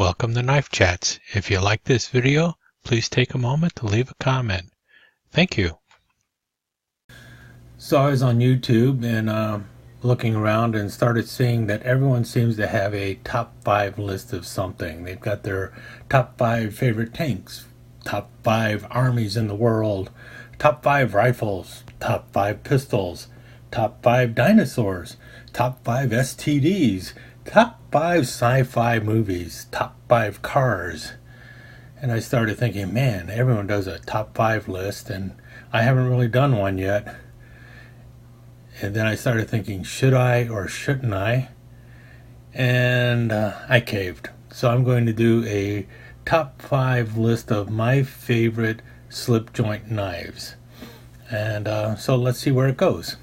Welcome to Knife Chats. If you like this video, please take a moment to leave a comment. Thank you. So I was on YouTube and looking around and started seeing that everyone seems to have a top 5 list of something. They've got their top 5 favorite tanks, top 5 armies in the world, top 5 rifles, top 5 pistols, top 5 dinosaurs, top 5 STDs, top 5 sci-fi movies, top 5 cars. And I started thinking, man, everyone does a top 5 list and I haven't really done one yet. And then I started thinking, should I or shouldn't I? And I caved. So I'm going to do a top 5 list of my favorite slip joint knives. And so let's see where it goes.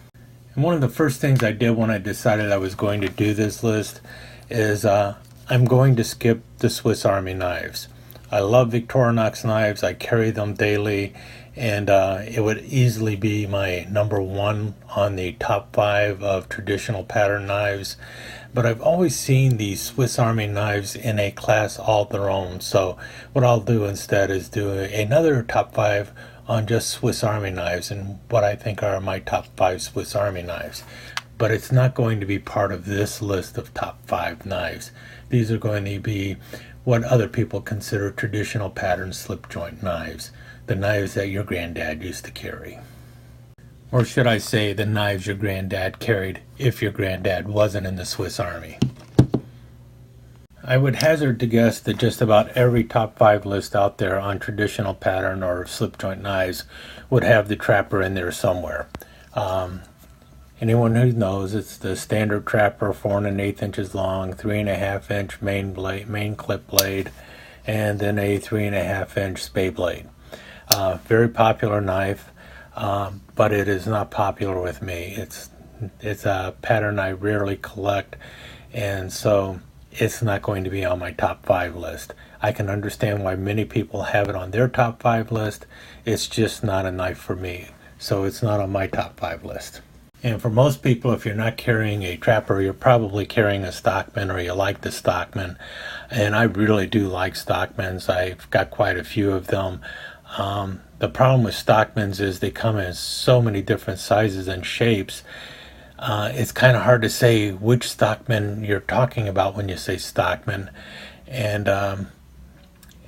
And one of the first things I did when I decided I was going to do this list is I'm going to skip the Swiss Army knives. I love Victorinox knives. I carry them daily, and it would easily be my number 1 on the top 5 of traditional pattern knives. But I've always seen these Swiss Army knives in a class all their own. So what I'll do instead is do another top 5 on just Swiss Army knives and what I think are my top 5 Swiss Army knives. But it's not going to be part of this list of top 5 knives. These are going to be what other people consider traditional pattern slip joint knives, the knives that your granddad used to carry. Or should I say the knives your granddad carried if your granddad wasn't in the Swiss Army. I would hazard to guess that just about every top 5 list out there on traditional pattern or slip joint knives would have the trapper in there somewhere. Anyone who knows, it's the standard trapper, 4 1/8 inches long, 3 1/2 inch main clip blade, and then a 3 1/2 inch spay blade. Very popular knife, but it is not popular with me. It's a pattern I rarely collect, and so it's not going to be on my top 5 list. I can understand why many people have it on their top 5 list. It's just not a knife for me, so it's not on my top 5 list. And for most people, if you're not carrying a trapper, you're probably carrying a Stockman, or you like the Stockman. And I really do like Stockmans. I've got quite a few of them. The problem with Stockmans is they come in so many different sizes and shapes. It's kind of hard to say which Stockman you're talking about when you say Stockman. And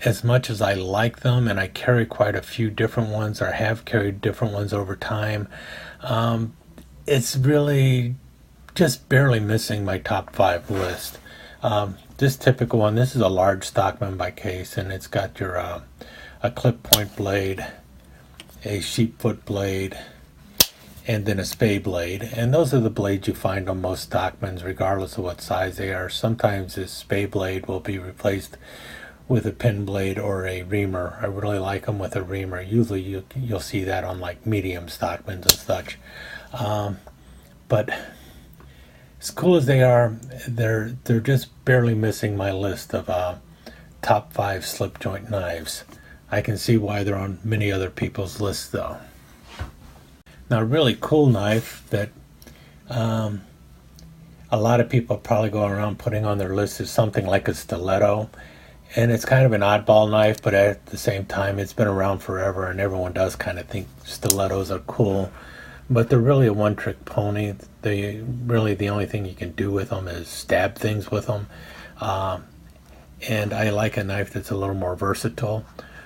as much as I like them, and I carry quite a few different ones, or have carried different ones over time, it's really just barely missing my top 5 list. This typical one, this is a large Stockman by Case, and it's got your a clip point blade, a sheep foot blade, and then a spay blade. And those are the blades you find on most Stockmans, regardless of what size they are. Sometimes this spay blade will be replaced with a pin blade or a reamer. I really like them with a reamer. Usually you'll see that on like medium Stockmans and such. But as cool as they are, they're just barely missing my list of top 5 slip joint knives. I can see why they're on many other people's lists though. Now, a really cool knife that a lot of people probably go around putting on their list is something like a Stiletto. And it's kind of an oddball knife, but at the same time, it's been around forever, and everyone does kind of think stilettos are cool. But they're really a one-trick pony. Really the only thing you can do with them is stab things with them. And I like a knife that's a little more versatile.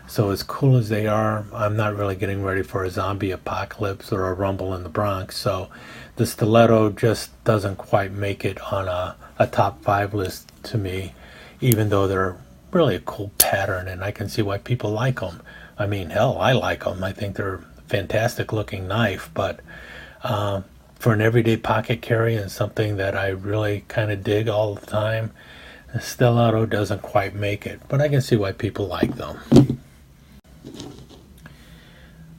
So as cool as they are, I'm not really getting ready for a zombie apocalypse or a rumble in the Bronx. So the Stiletto just doesn't quite make it on a top 5 list to me, even though they're really a cool pattern, and I can see why people like them. I mean, hell, I like them. I think they're a fantastic looking knife, but for an everyday pocket carry and something that I really kind of dig all the time, the Stiletto doesn't quite make it, but I can see why people like them.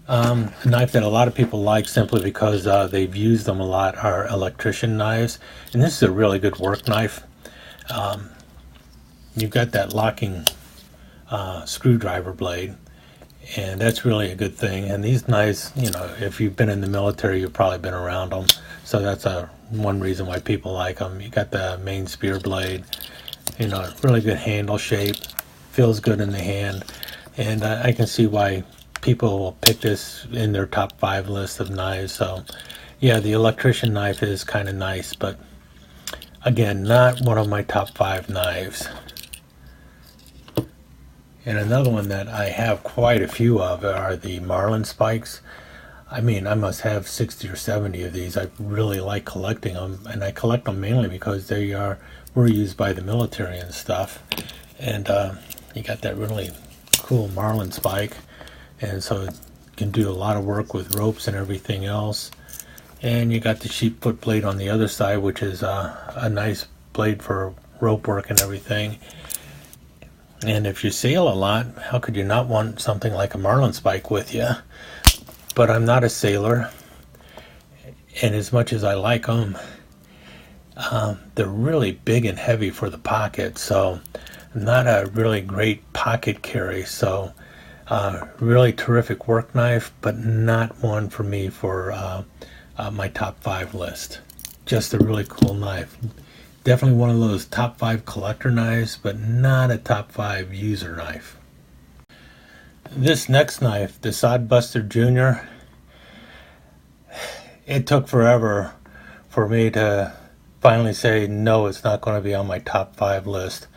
A knife that a lot of people like simply because they've used them a lot are Electrician knives, and this is a really good work knife. You've got that locking screwdriver blade, and that's really a good thing. And these knives, you know, if you've been in the military, you've probably been around them, so that's one reason why people like them. You got the main spear blade, You know, really good handle shape, feels good in the hand, and I can see why people will pick this in their top 5 list of knives. So yeah, the Electrician knife is kind of nice, but again, not one of my top 5 knives. And another one that I have quite a few of are the Marlin Spikes. I mean, I must have 60 or 70 of these. I really like collecting them, and I collect them mainly because were used by the military and stuff. And you got that really cool Marlin Spike, and so you can do a lot of work with ropes and everything else. And you got the sheep foot blade on the other side, which is a nice blade for rope work and everything. And if you sail a lot, how could you not want something like a Marlin Spike with you? But I'm not a sailor, and as much as I like them, they're really big and heavy for the pocket, so not a really great pocket carry. So really terrific work knife, but not one for me for my top 5 list. Just a really cool knife. Definitely one of those top 5 collector knives, but not a top 5 user knife. This next knife, the Sodbuster Jr., it took forever for me to finally say no, it's not going to be on my top 5 list.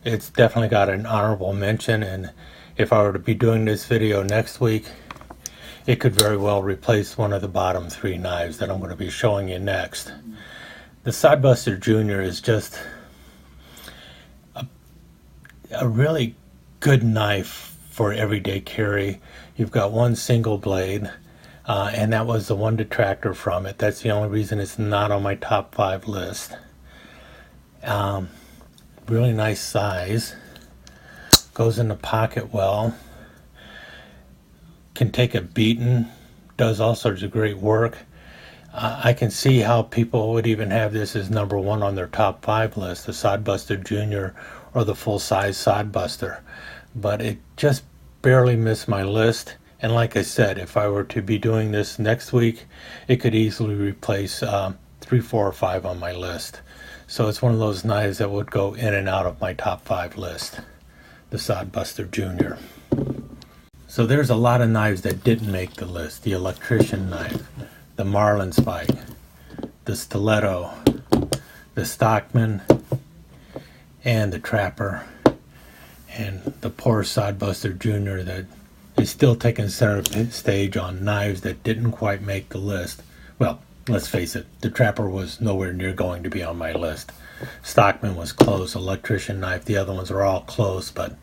It's definitely got an honorable mention, and if I were to be doing this video next week, it could very well replace one of the bottom 3 knives that I'm going to be showing you next. The Sodbuster Jr. is just a really good knife for everyday carry. You've got one single blade, and that was the one detractor from it. That's the only reason it's not on my top 5 list. Really nice size. Goes in the pocket well. Can take a beating. Does all sorts of great work. I can see how people would even have this as number 1 on their top 5 list, the Sodbuster Jr. or the full-size Sodbuster. But it just barely missed my list. And like I said, if I were to be doing this next week, it could easily replace 3, 4, or 5 on my list. So it's one of those knives that would go in and out of my top 5 list, the Sodbuster Jr. So there's a lot of knives that didn't make the list. The Electrician knife, the Marlin Spike, the Stiletto, the Stockman, and the Trapper, and the poor Sodbuster Jr. that is still taking center stage on knives that didn't quite make the list. Well, let's face it, the Trapper was nowhere near going to be on my list. Stockman was close, Electrician knife, the other ones are all close, but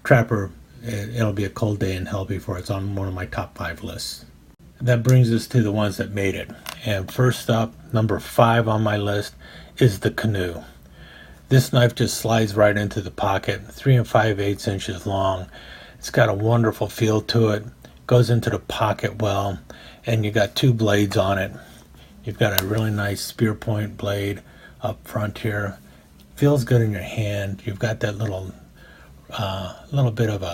Trapper, it'll be a cold day in hell before it's on one of my top 5 lists. That brings us to the ones that made it. And first up, number 5 on my list is the Canoe. This knife just slides right into the pocket, 3 5/8 inches long. It's got a wonderful feel to it, goes into the pocket well, and you got 2 blades on it. You've got a really nice spear point blade up front here. Feels good in your hand. You've got that little bit of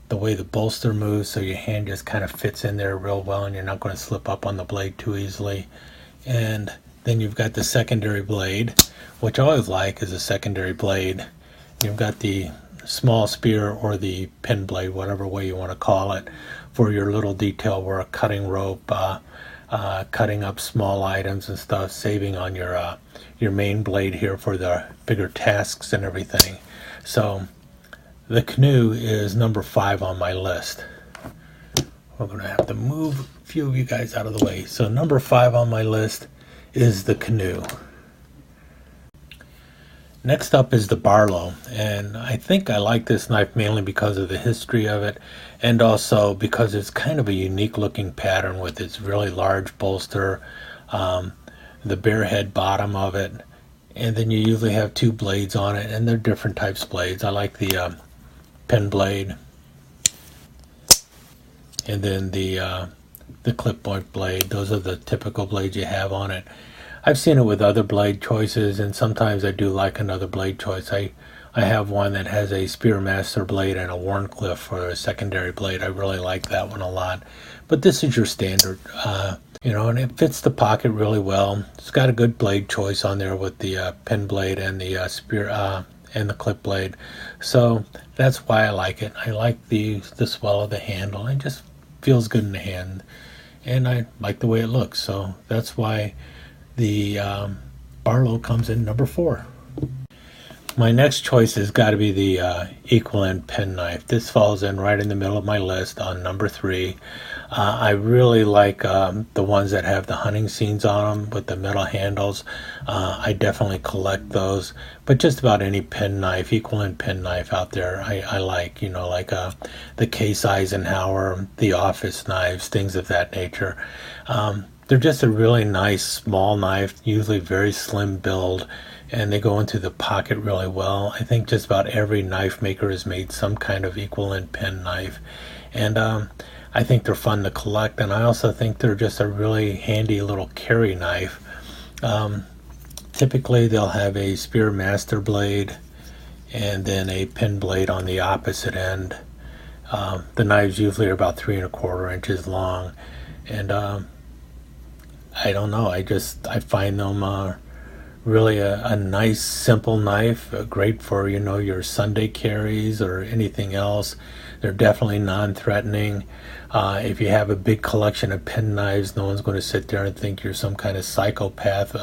the way the bolster moves, so your hand just kind of fits in there real well, and you're not going to slip up on the blade too easily. And then you've got the secondary blade, which I always like is a secondary blade. You've got the small spear or the pin blade, whatever way you want to call it, for your little detail work, cutting rope, cutting up small items and stuff, saving on your main blade here for the bigger tasks and everything. So the Canoe is number 5 on my list. We're going to have to move a few of you guys out of the way. So number 5 on my list is the Canoe. Next up is the Barlow, and I think I like this knife mainly because of the history of it, and also because it's kind of a unique looking pattern with its really large bolster, the bare head bottom of it, and then you usually have 2 blades on it, and they're different types of blades. I like the pen blade, and then the clip point blade. Those are the typical blades you have on it. I've seen it with other blade choices, and sometimes I do like another blade choice. I have one that has a Spearmaster blade and a Warncliffe for a secondary blade. I really like that one a lot. But this is your standard And it fits the pocket really well. It's got a good blade choice on there with the pen blade and the spear and the clip blade. So that's why I like it. I like the swell of the handle. It just feels good in the hand, and I like the way it looks. So that's why the Barlow comes in number 4. My next choice has got to be the equal end penknife. This falls in right in the middle of my list on number 3. I really like the ones that have the hunting scenes on them with the metal handles. I definitely collect those. But just about any penknife, equal end penknife out there, I like. Like the Case Eisenhower, the office knives, things of that nature. They're just a really nice small knife, usually very slim build, and they go into the pocket really well. I think just about every knife maker has made some kind of equal end pen knife, and I think they're fun to collect, and I also think they're just a really handy little carry knife. Typically they'll have a spear master blade and then a pen blade on the opposite end. The knives usually are about 3 1/4 inches long, and I don't know, I find them really a nice simple knife, great for your Sunday carries or anything else. They're definitely non-threatening. If you have a big collection of pen knives, no one's going to sit there and think you're some kind of psychopath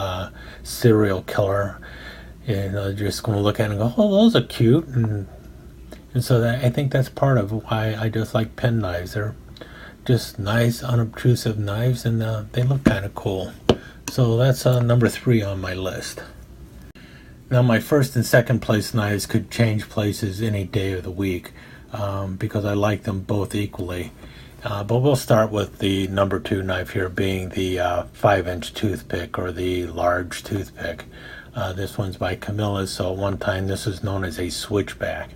serial killer. They're just going to look at it and go, oh, those are cute, and so I think that's part of why I just like pen knives. They're just nice unobtrusive knives, and they look kind of cool. So that's number 3 on my list. Now my first and second place knives could change places any day of the week because I like them both equally. But we'll start with the number 2 knife here, being the 5-inch toothpick, or the large toothpick. This one's by Camilla, so at one time this was known as a switchback.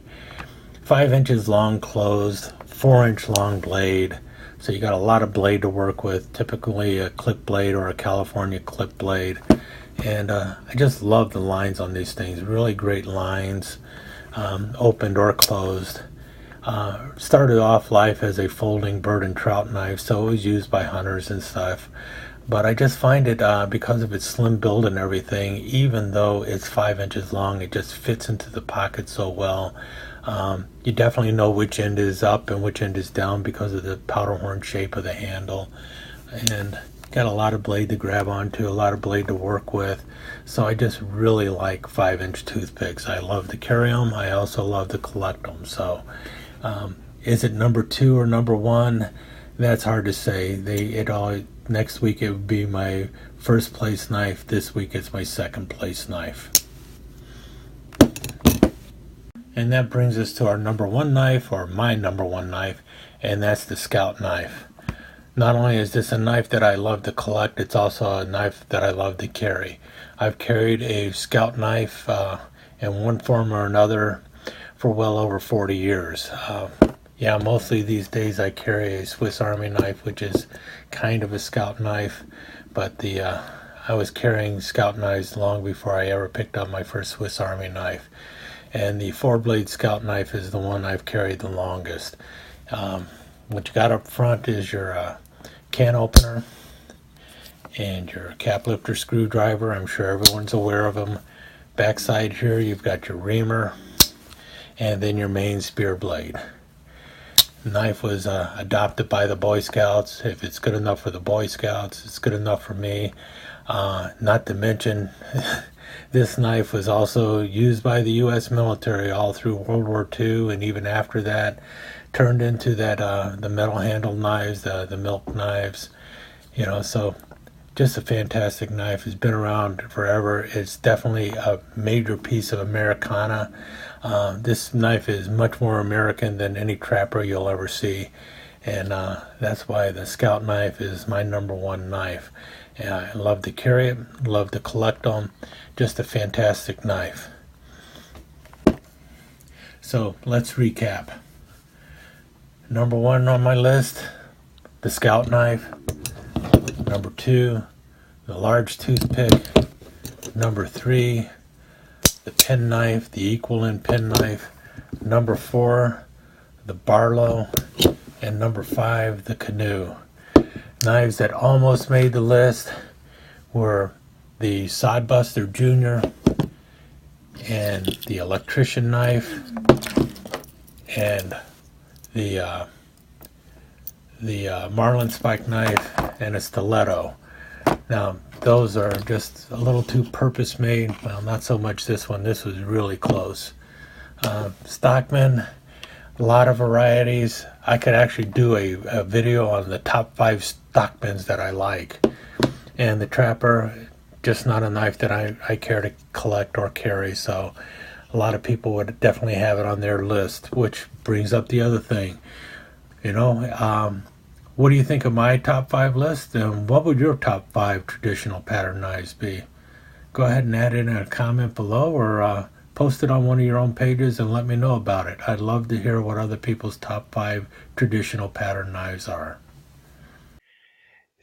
5 inches long closed, 4-inch long blade. So you got a lot of blade to work with, typically a clip blade or a California clip blade. And I just love the lines on these things, really great lines, opened or closed. Started off life as a folding bird and trout knife, so it was used by hunters and stuff. But I just find it, because of its slim build and everything, even though it's 5 inches long, it just fits into the pocket so well. You definitely know which end is up and which end is down because of the powder horn shape of the handle, and got a lot of blade to grab onto, a lot of blade to work with. So I just really like 5-inch toothpicks. I love to carry them. I also love to collect them. So is it number 2 or number 1? That's hard to say. Next week it would be my first place knife. This week it's my second place knife. And that brings us to our number 1 knife, or my number 1 knife, and that's the Scout knife. Not only is this a knife that I love to collect, it's also a knife that I love to carry. I've carried a Scout knife in one form or another for well over 40 years. Mostly these days I carry a Swiss Army knife, which is kind of a Scout knife, but I was carrying Scout knives long before I ever picked up my first Swiss Army knife. And the 4-blade Scout knife is the one I've carried the longest. What you got up front is your can opener and your cap lifter screwdriver. I'm sure everyone's aware of them. Backside here you've got your reamer and then your main spear blade. The knife was adopted by the Boy Scouts. If it's good enough for the Boy Scouts, it's good enough for me. Not to mention this knife was also used by the U.S. military all through World War II, and even after that, turned into the metal handled knives, the milk knives. So just a fantastic knife. It's been around forever. It's definitely a major piece of Americana. This knife is much more American than any trapper you'll ever see, and that's why the Scout knife is my number 1 knife. I love to carry it, love to collect them. Just a fantastic knife. So let's recap. Number 1 on my list, the Scout knife. Number 2, the large toothpick. Number 3, the pen knife, the equal end pen knife. Number 4, the Barlow. And number 5, the Canoe. Knives that almost made the list were the Sodbuster Jr. and the Electrician knife and the Marlin Spike knife and a Stiletto. Now, those are just a little too purpose-made. Well, not so much this one. This was really close. Stockman, a lot of varieties. I could actually do a video on the top 5 Stockmans that I like. And the Trapper, just not a knife that I care to collect or carry, so a lot of people would definitely have it on their list, which brings up the other thing. You know, what do you think of my top 5 list, and what would your top 5 traditional pattern knives be? Go ahead and add it in a comment below, or post it on one of your own pages and let me know about it. I'd love to hear what other people's top 5 traditional pattern knives are.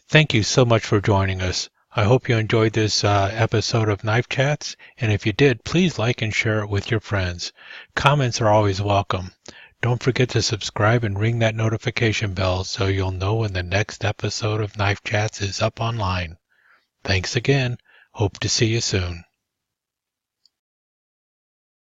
Thank you so much for joining us. I hope you enjoyed this episode of Knife Chats, and if you did, please like and share it with your friends. Comments are always welcome. Don't forget to subscribe and ring that notification bell so you'll know when the next episode of Knife Chats is up online. Thanks again. Hope to see you soon.